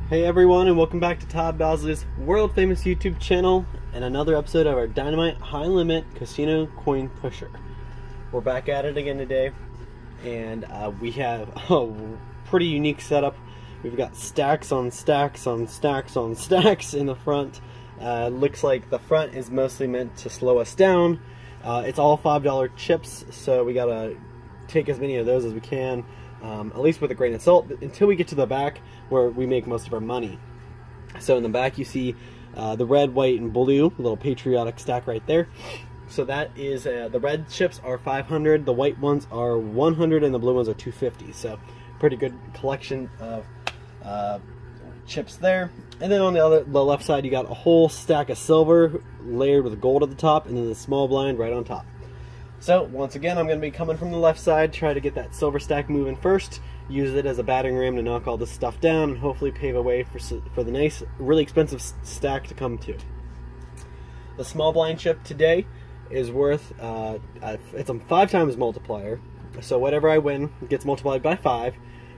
Hey everyone, and welcome back to Todd Bosley's world famous YouTube channel and another episode of our Dynamite High Limit Casino Coin Pusher. We're back at it again today, and we have a pretty unique setup. We've got stacks on stacks on stacks on stacks in the front. Looks like the front is mostly meant to slow us down. It's all $5 chips, so we gotta take as many of those as we can. At least with a grain of salt, until we get to the back where we make most of our money. So in the back you see the red, white, and blue, little patriotic stack right there. So that is, the red chips are 500, the white ones are 100, and the blue ones are 250. So pretty good collection of chips there. And then on the left side you got a whole stack of silver layered with gold at the top, and then the small blind right on top. So once again, I'm going to be coming from the left side, try to get that silver stack moving first, use it as a battering ram to knock all this stuff down, and hopefully pave a way for the nice, really expensive stack to come to. The small blind chip today is worth, it's a 5 times multiplier, so whatever I win gets multiplied by 5.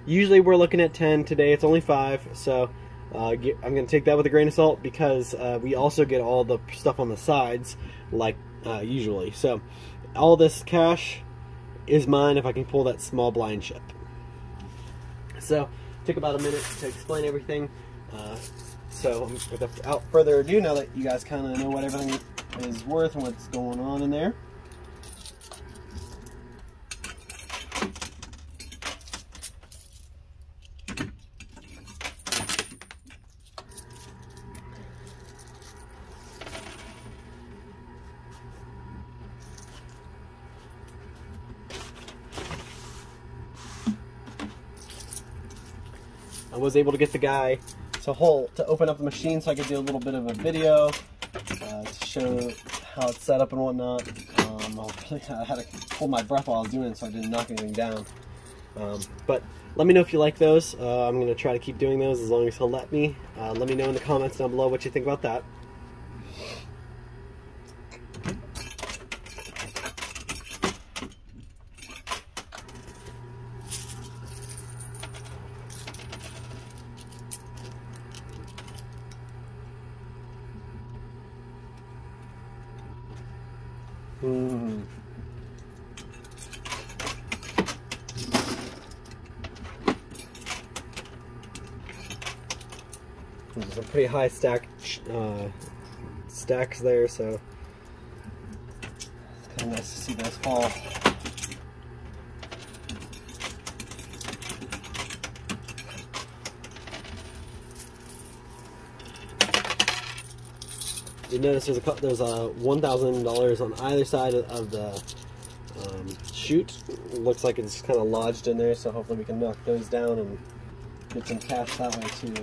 Usually we're looking at 10, today it's only 5, so I'm going to take that with a grain of salt because we also get all the stuff on the sides like usually. So all this cash is mine if I can pull that small blind chip. So took about a minute to explain everything. So without further ado, now that you guys kind of know what everything is worth and what's going on in there, I was able to get the guy to open up the machine so I could do a little bit of a video to show how it's set up and whatnot. I had to hold my breath while I was doing it so I didn't knock anything down. But let me know if you like those. I'm going to try to keep doing those as long as he'll let me. Let me know in the comments down below what you think about that. There's some pretty high stacks there, so it's kind of nice to see those fall. You notice there's a $1,000 on either side of the chute. It looks like it's kind of lodged in there, so hopefully we can knock those down and get some cash that way too.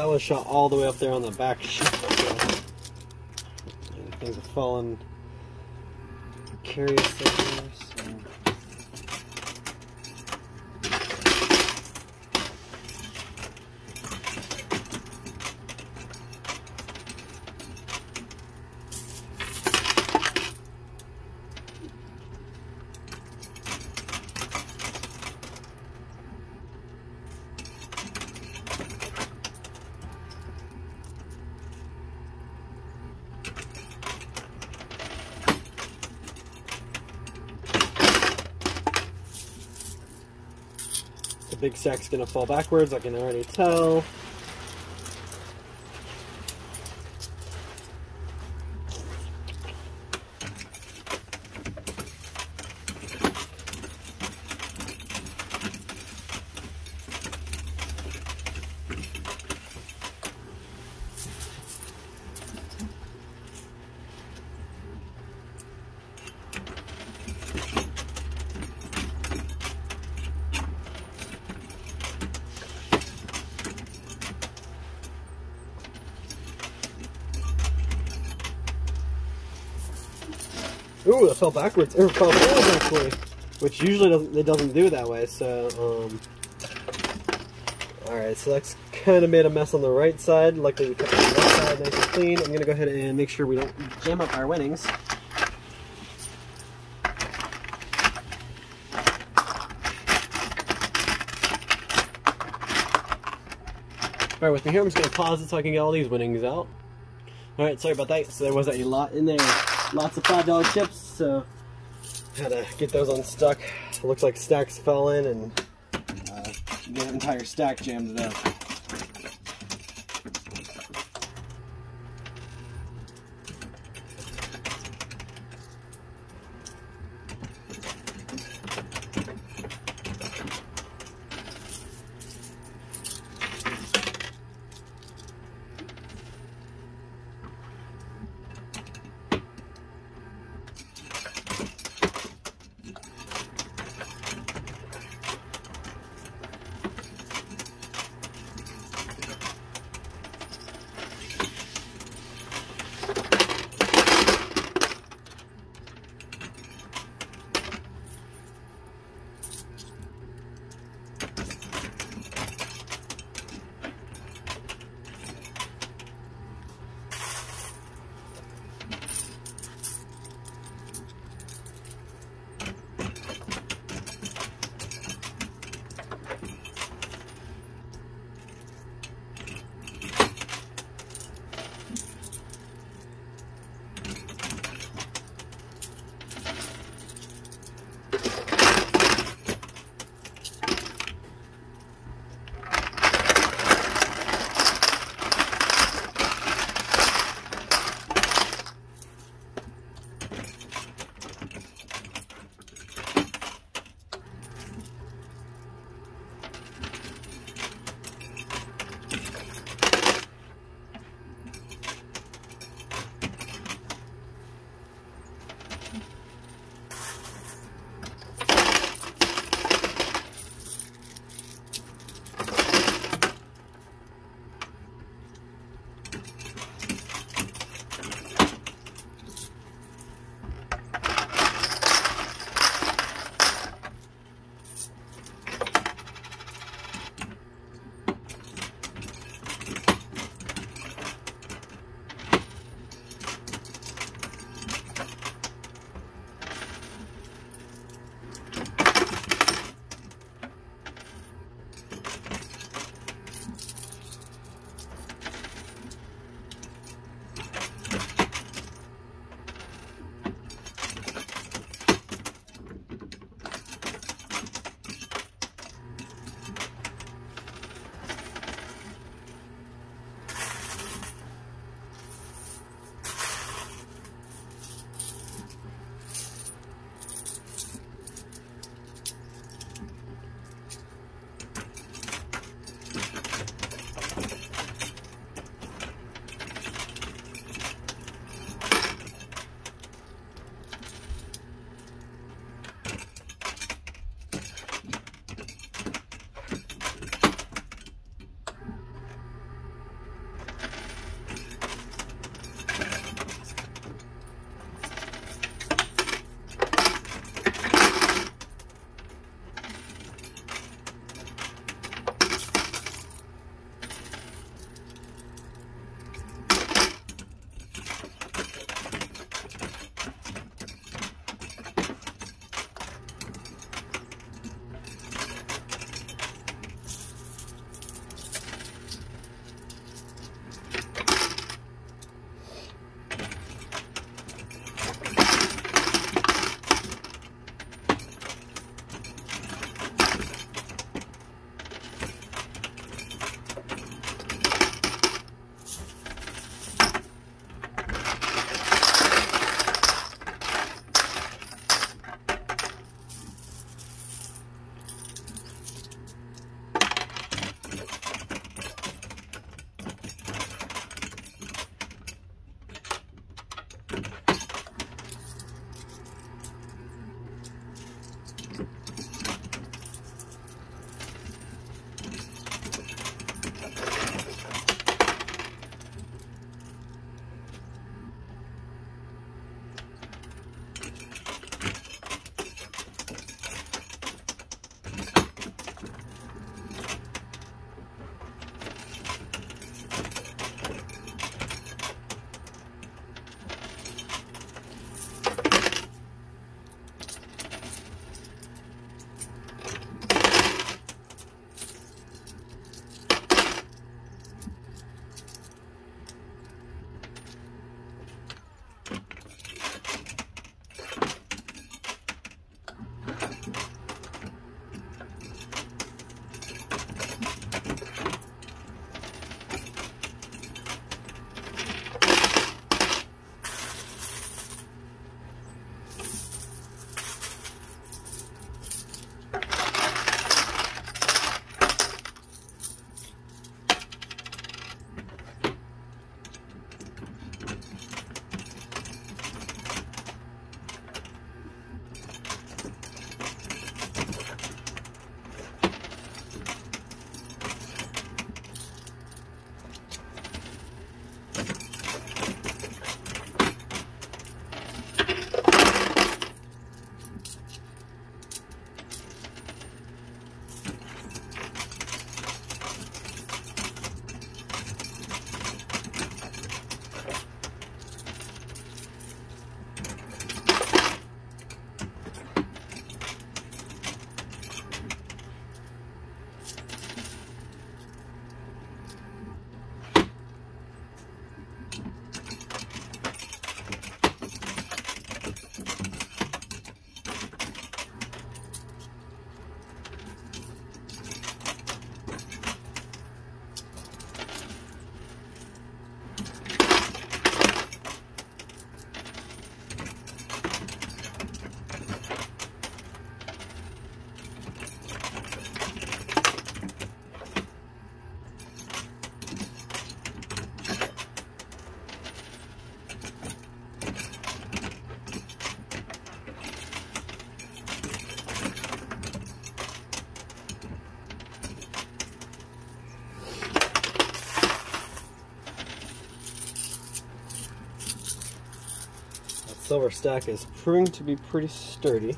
that was shot all the way up there on the back shelf. So things have fallen precarious there. So. The big stack's gonna fall backwards, I can already tell. Ooh, it fell backwards. Or fell forward actually, which usually doesn't do that way. So, all right. So that's kind of made a mess on the right side. Luckily, we kept the left side nice and clean. I'm gonna go ahead and make sure we don't jam up our winnings. Bear with me here. I'm just gonna pause it so I can get all these winnings out. All right, sorry about that. So there was a lot in there. Lots of $5 chips, so had to get those unstuck. It looks like stacks fell in and the entire stack jammed it up. silver stack is proving to be pretty sturdy.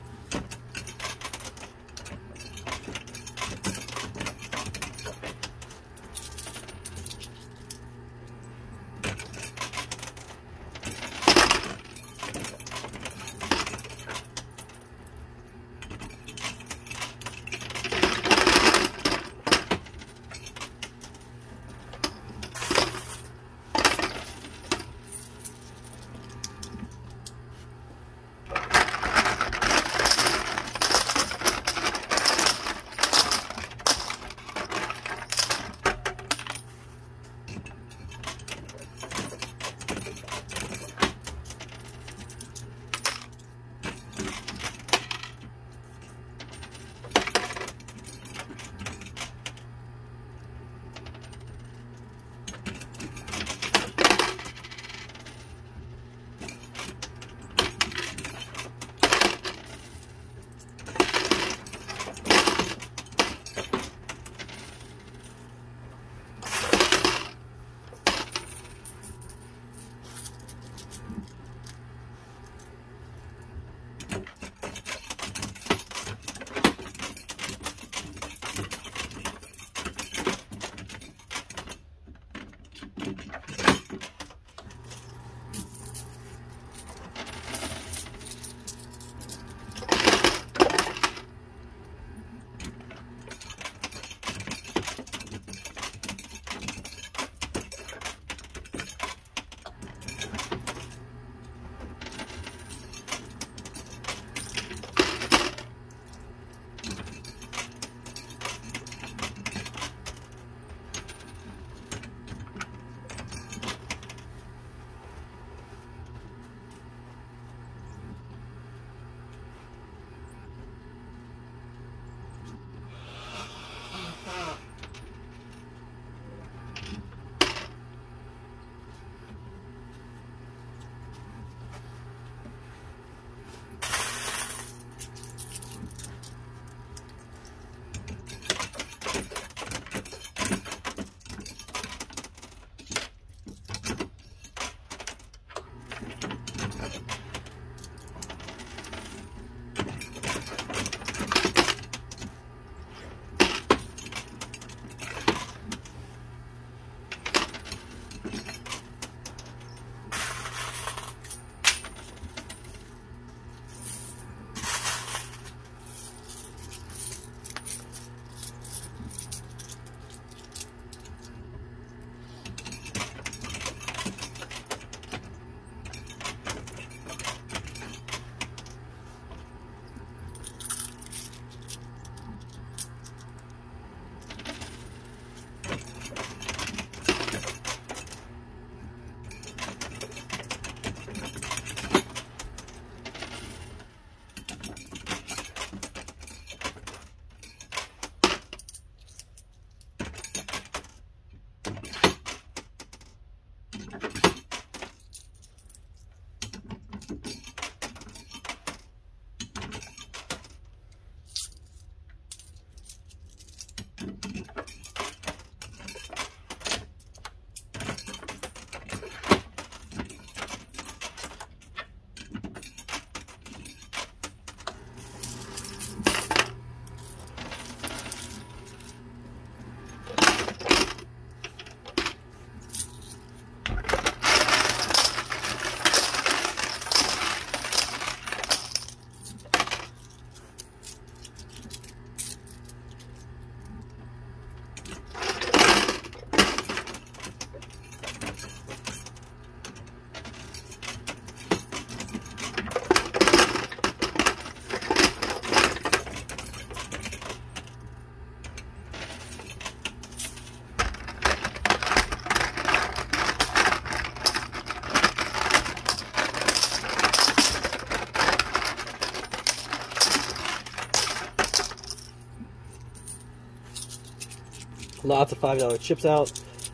Lots of $5 chips out,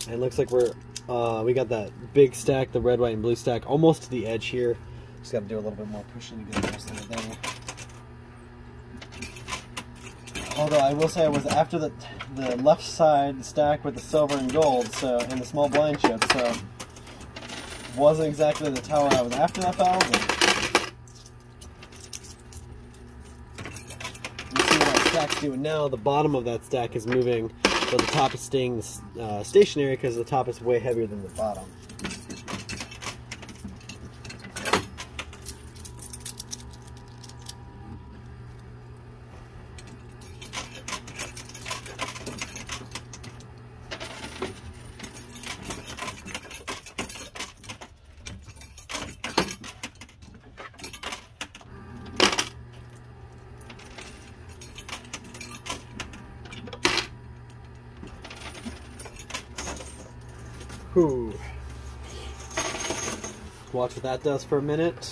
and it looks like we got that big stack, the red, white, and blue stack, almost to the edge here. Just got to do a little bit more pushing to get the rest of it there. Although I will say I was after the left side stack with the silver and gold, so, and the small blind chip, so wasn't exactly the tower I was after 1,000. stacks do. And now the bottom of that stack is moving, but the top is staying stationary because the top is way heavier than the bottom. Whew. Watch what that does for a minute.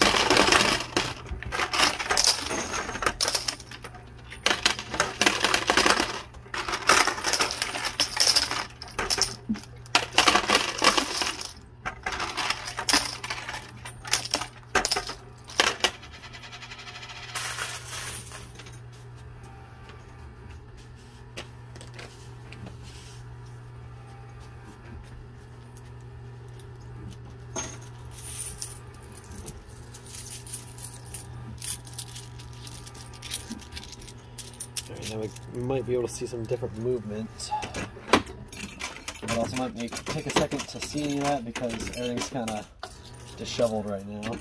Now we might be able to see some different movement. It also might take a second to see any of that because everything's kind of disheveled right now.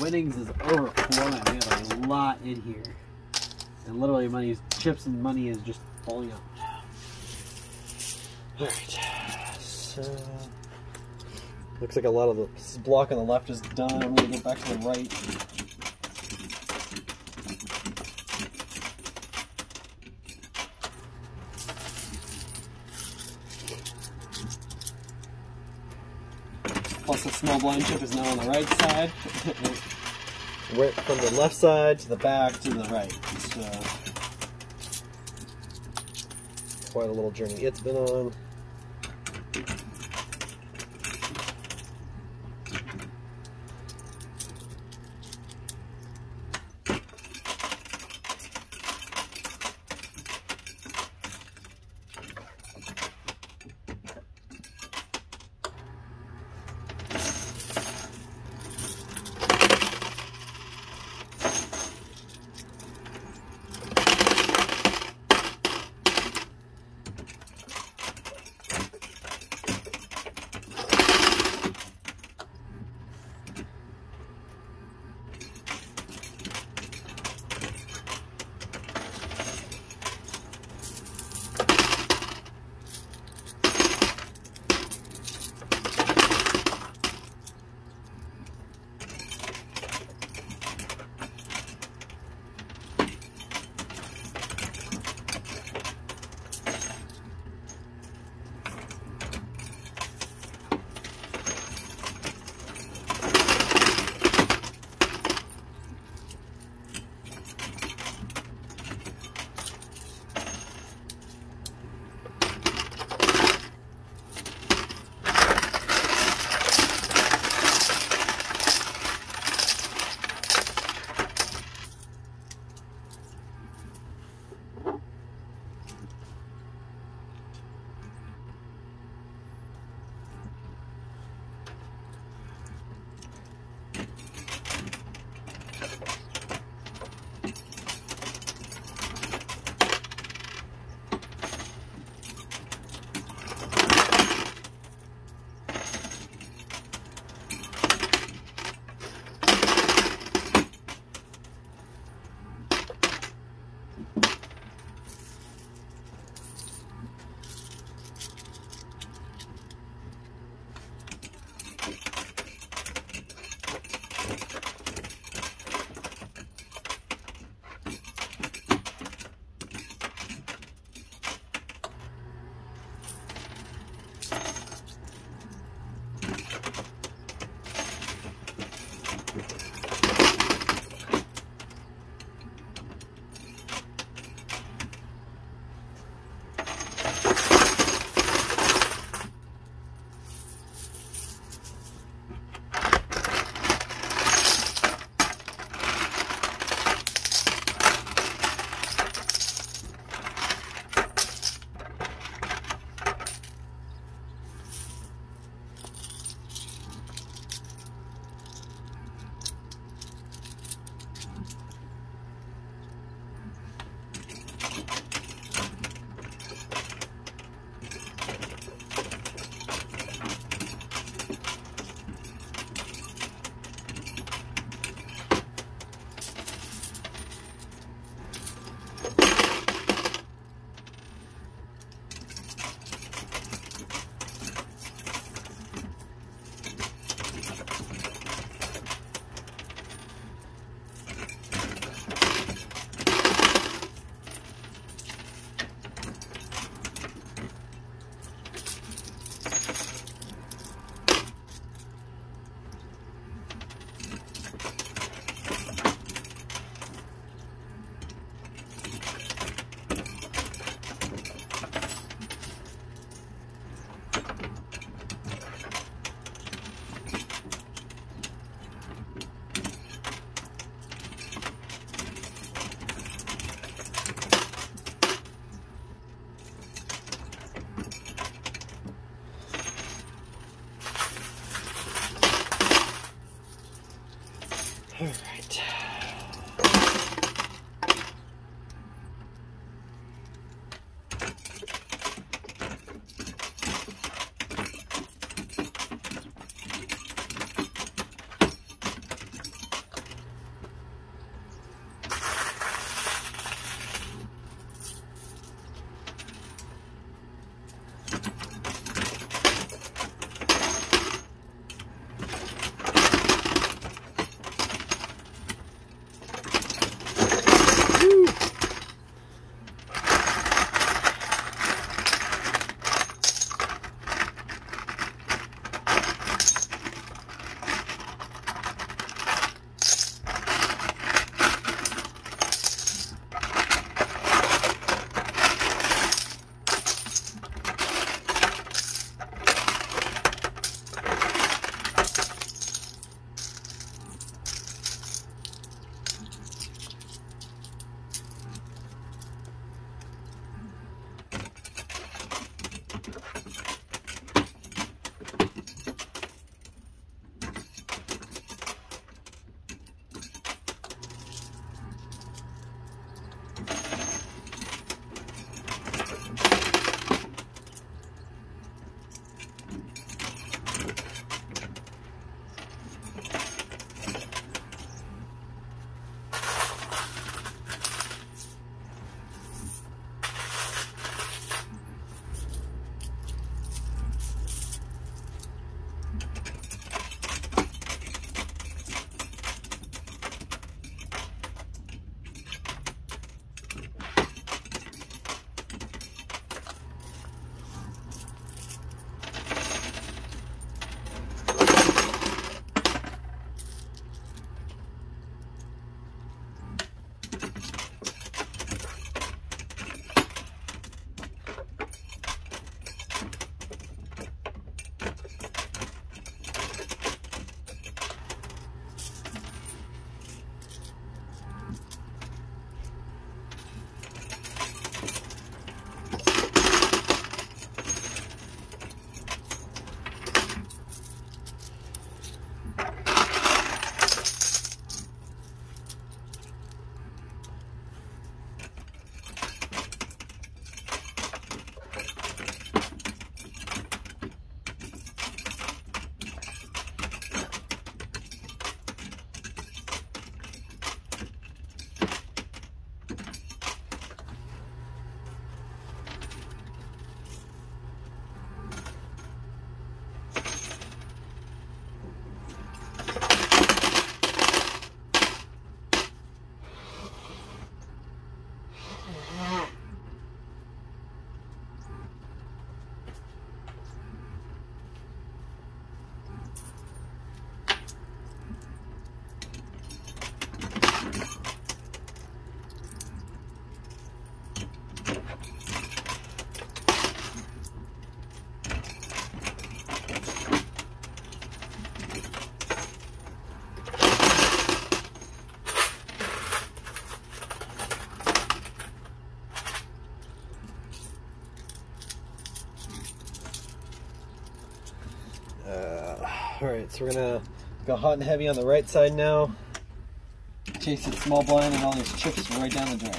Winnings is overflowing. We have a lot in here, and literally chips and money is just falling out. All right, so looks like a lot of the block on the left is done. I'm gonna go back to the right. plus the small blind chip is now on the right side. Right from the left side to the back to the right. So quite a little journey it's been on. All right. Alright, so we're gonna go hot and heavy on the right side now. Chase it small blind and all these chips right down the drain.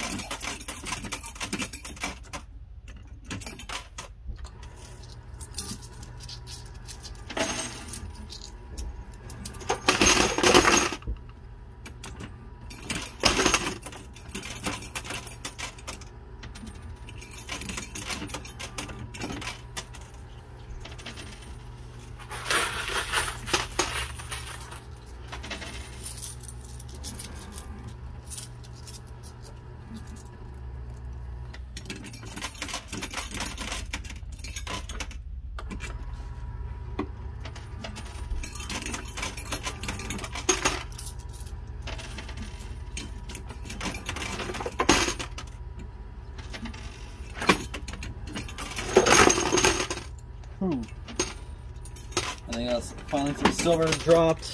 I think that's finally some silver dropped.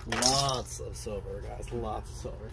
Lots of silver, guys. Lots of silver.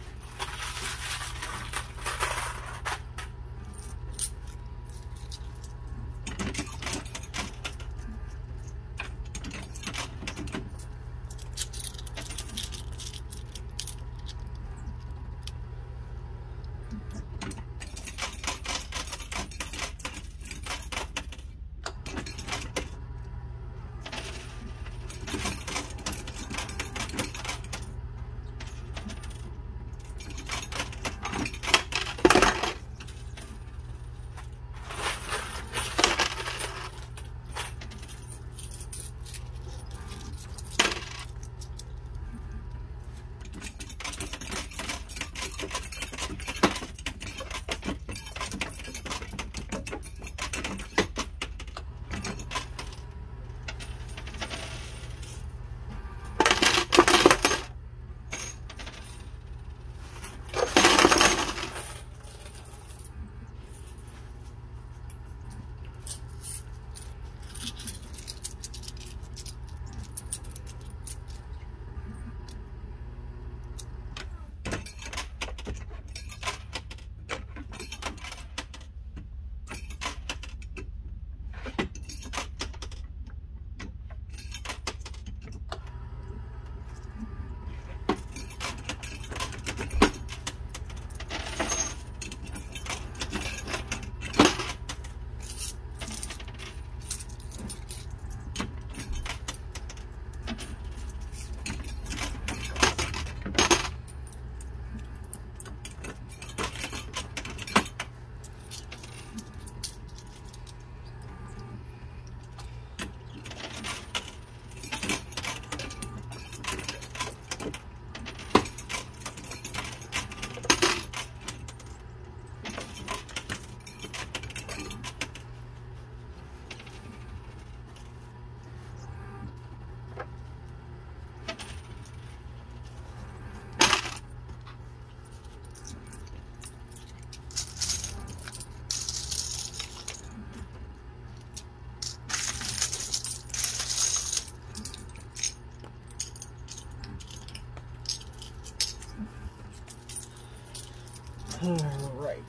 Alright.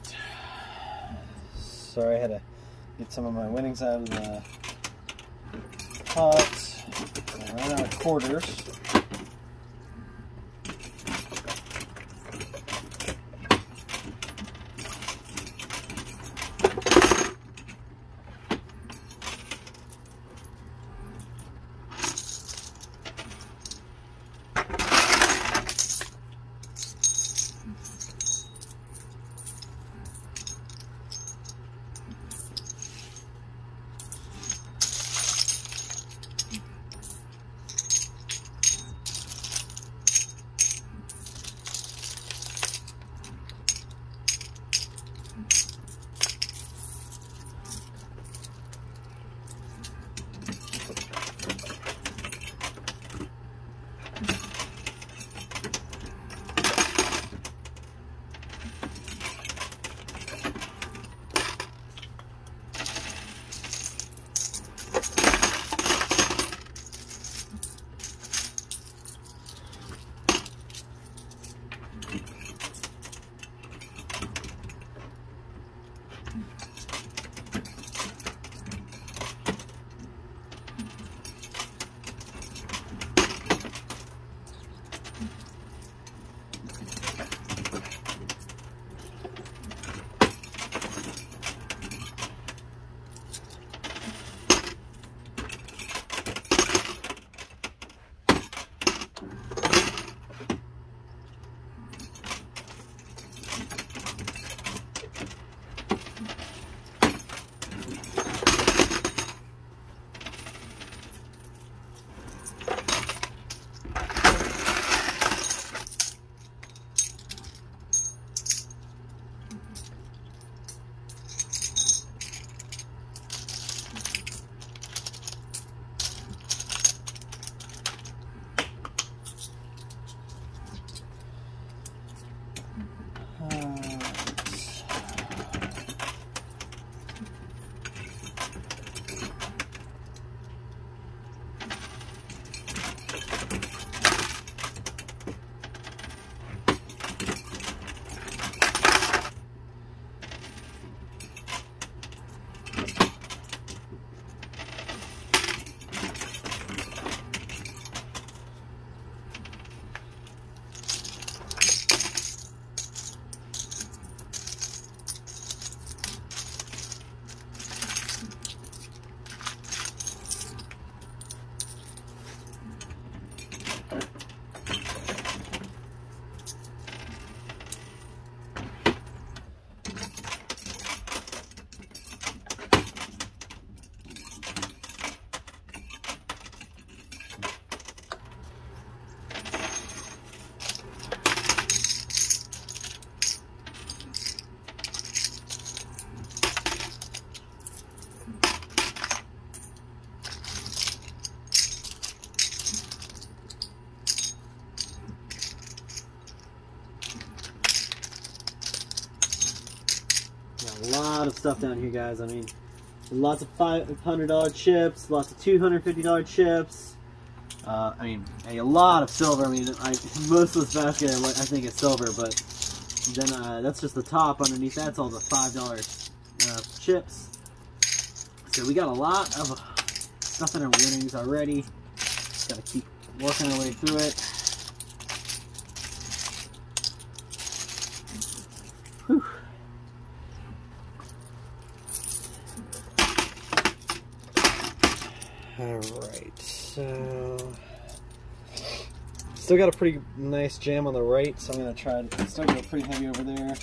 Sorry, I had to get some of my winnings out of the pot. I ran out of quarters. A lot of stuff down here, guys. I mean, lots of $500 chips, lots of $250 chips. I mean, a lot of silver. I mean, most of this basket I think is silver, but then that's just the top. Underneath that's all the $5 chips. So we got a lot of stuff in our winnings already. Just gotta keep working our way through it. Whew. Alright, so still got a pretty nice jam on the right, so I'm going to try to still go pretty heavy over there.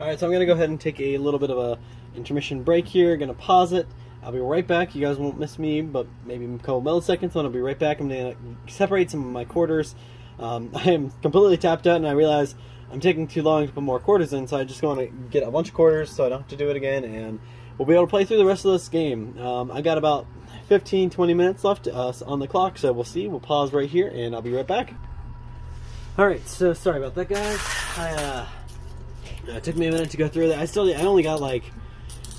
Alright, so I'm going to go ahead and take a little bit of a intermission break here. Going to pause it. I'll be right back. You guys won't miss me, but maybe a couple milliseconds, and I'll be right back. I'm going to separate some of my quarters. I am completely tapped out, and I realize I'm taking too long to put more quarters in, so I just want to get a bunch of quarters so I don't have to do it again, and we'll be able to play through the rest of this game. I got about 15-20 minutes left on the clock, so we'll see. We'll pause right here, and I'll be right back. Alright, so sorry about that, guys. It took me a minute to go through that. I only got like,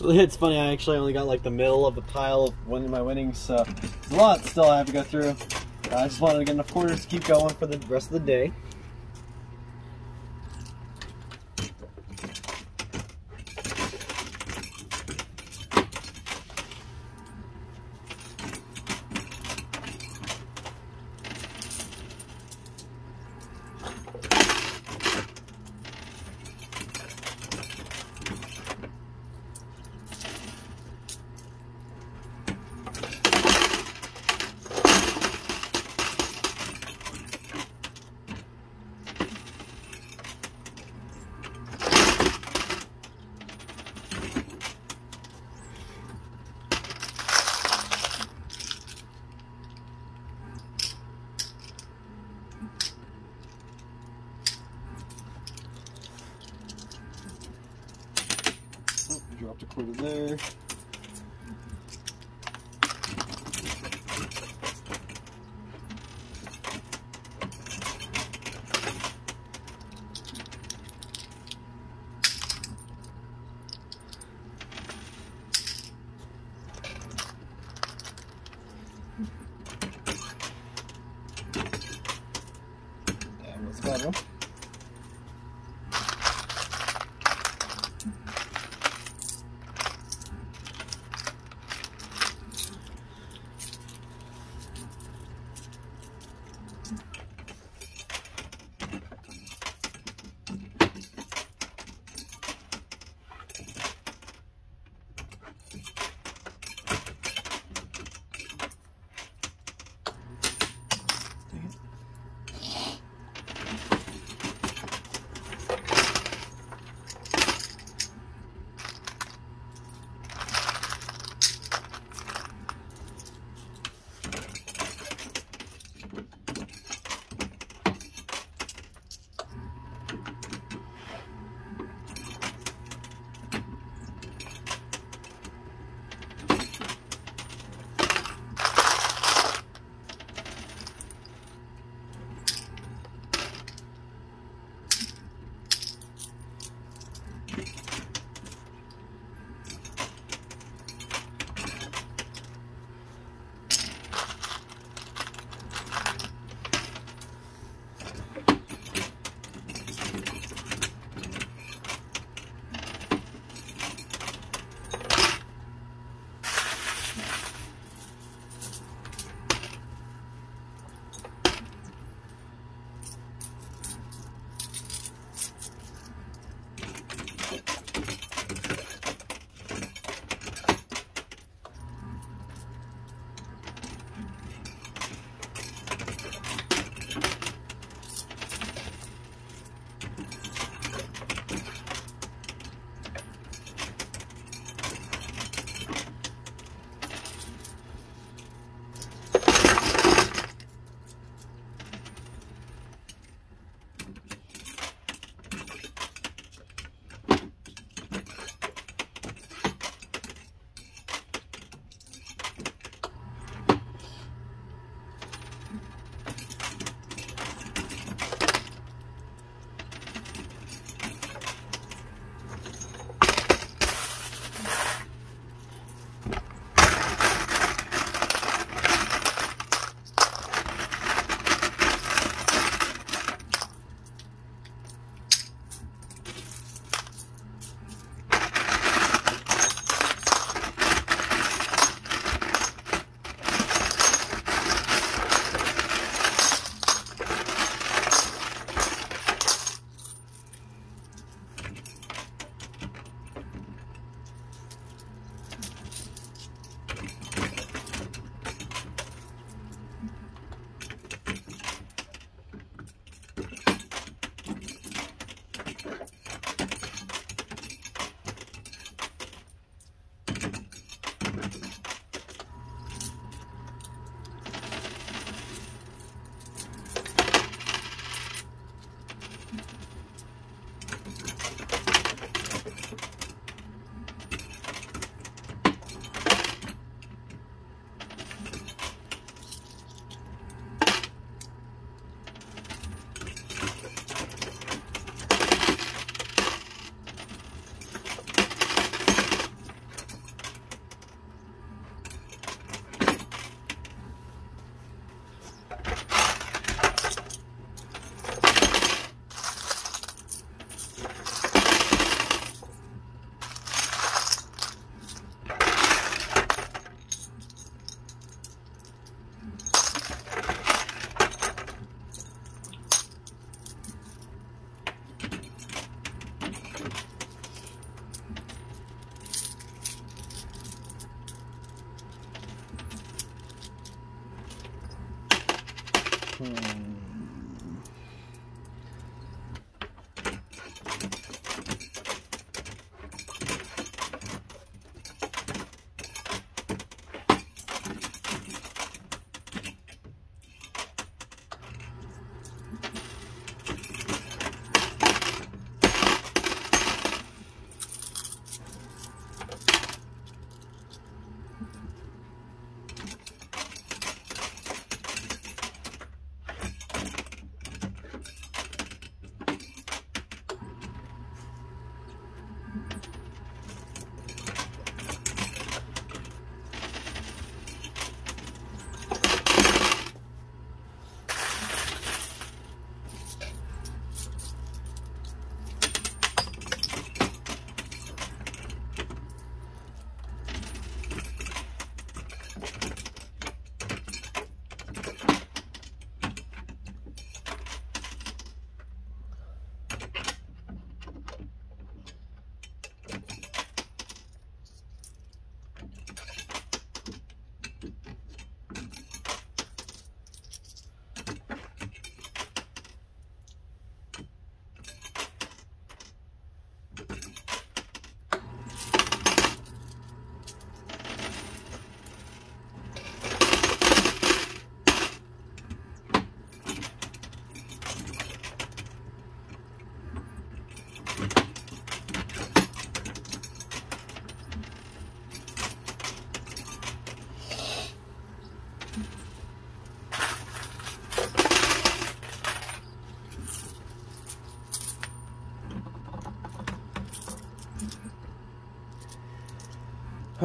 it's funny, I actually only got like the middle of the pile of my winnings, so there's a lot still I have to go through. I just wanted to get enough quarters to keep going for the rest of the day. there. And let's go.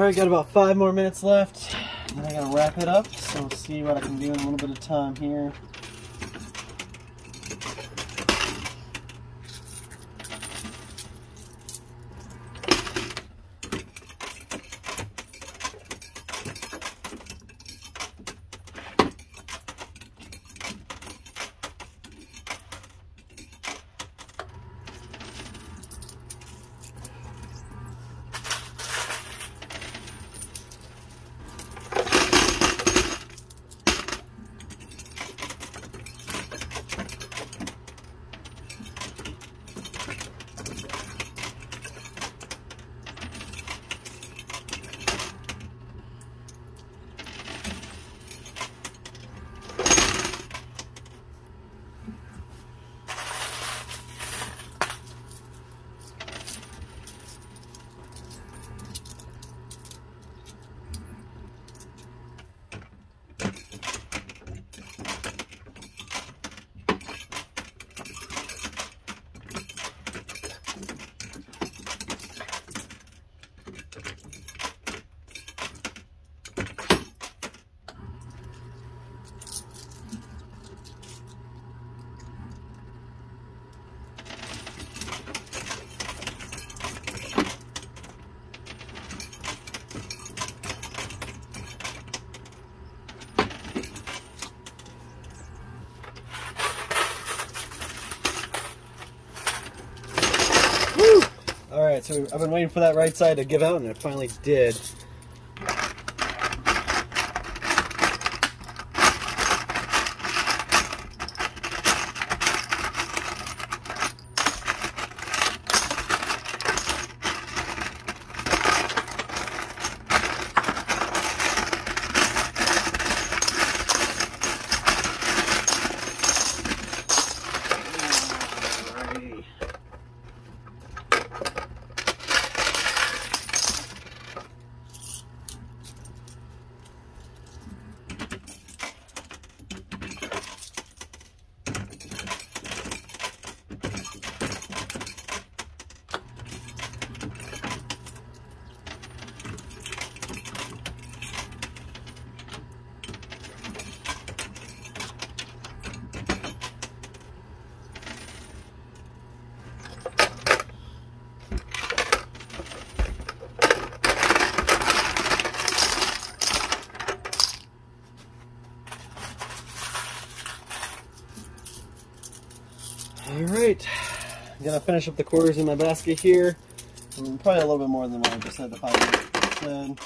Alright, got about 5 more minutes left. Then I gotta wrap it up, so we'll see what I can do in a little bit of time here. Alright, so I've been waiting for that right side to give out, and it finally did. Alright, I'm gonna finish up the quarters in my basket here. Probably a little bit more than what I just had the 5 said.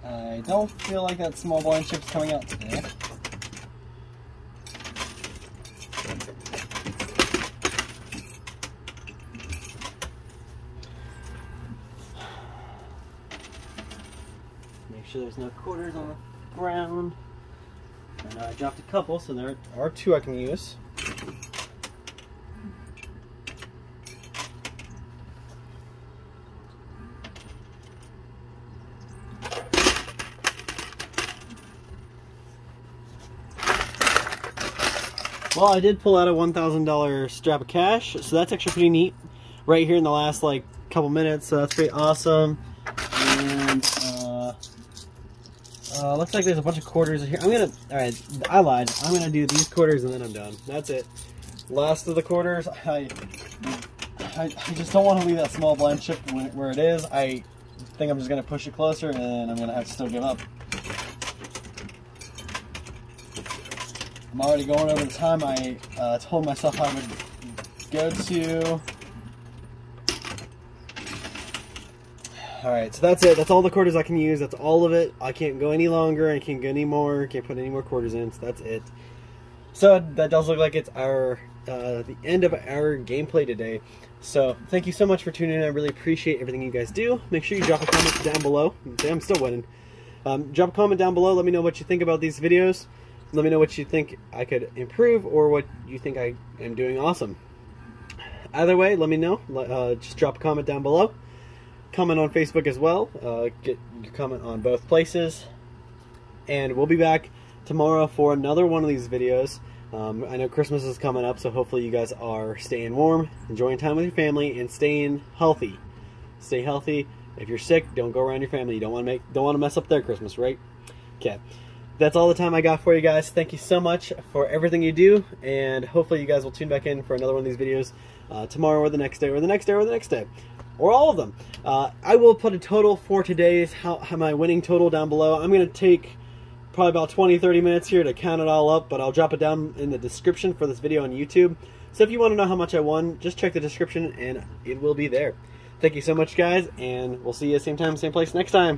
I don't feel like that small blind chip's coming out today. Make sure there's no quarters on the ground. And I dropped a couple, so there are 2 I can use. Well, I did pull out a $1,000 strap of cash, so that's actually pretty neat. Right here in the last like couple minutes, so that's pretty awesome. And looks like there's a bunch of quarters here. Alright, I lied. I'm gonna do these quarters and then I'm done. That's it. Last of the quarters. I just don't want to leave that small blind chip where it is. I think I'm just gonna push it closer and I'm gonna have to still give up. I'm already going over the time I told myself I would go to. Alright, so that's it. That's all the quarters I can use. That's all of it. I can't go any longer. I can't go any more. Can't put any more quarters in. So that's it. So that does look like it's our the end of our gameplay today. So thank you so much for tuning in. I really appreciate everything you guys do. Make sure you drop a comment down below. I'm still winning. Drop a comment down below. Let me know what you think about these videos. Let me know what you think I could improve or what you think I am doing awesome. Either way, let me know. Just drop a comment down below. Comment on Facebook as well. Get your comment on both places. And we'll be back tomorrow for another one of these videos. I know Christmas is coming up, so hopefully you guys are staying warm, enjoying time with your family, and staying healthy. Stay healthy. If you're sick, don't go around your family. You don't want to mess up their Christmas, right? Okay. That's all the time I got for you guys. Thank you so much for everything you do, and hopefully you guys will tune back in for another one of these videos tomorrow or the next day or the next day or the next day. Or all of them. I will put a total for today's, how my winning total down below. I'm going to take probably about 20-30 minutes here to count it all up, but I'll drop it down in the description for this video on YouTube. So if you want to know how much I won, just check the description and it will be there. Thank you so much, guys, and we'll see you same time, same place next time.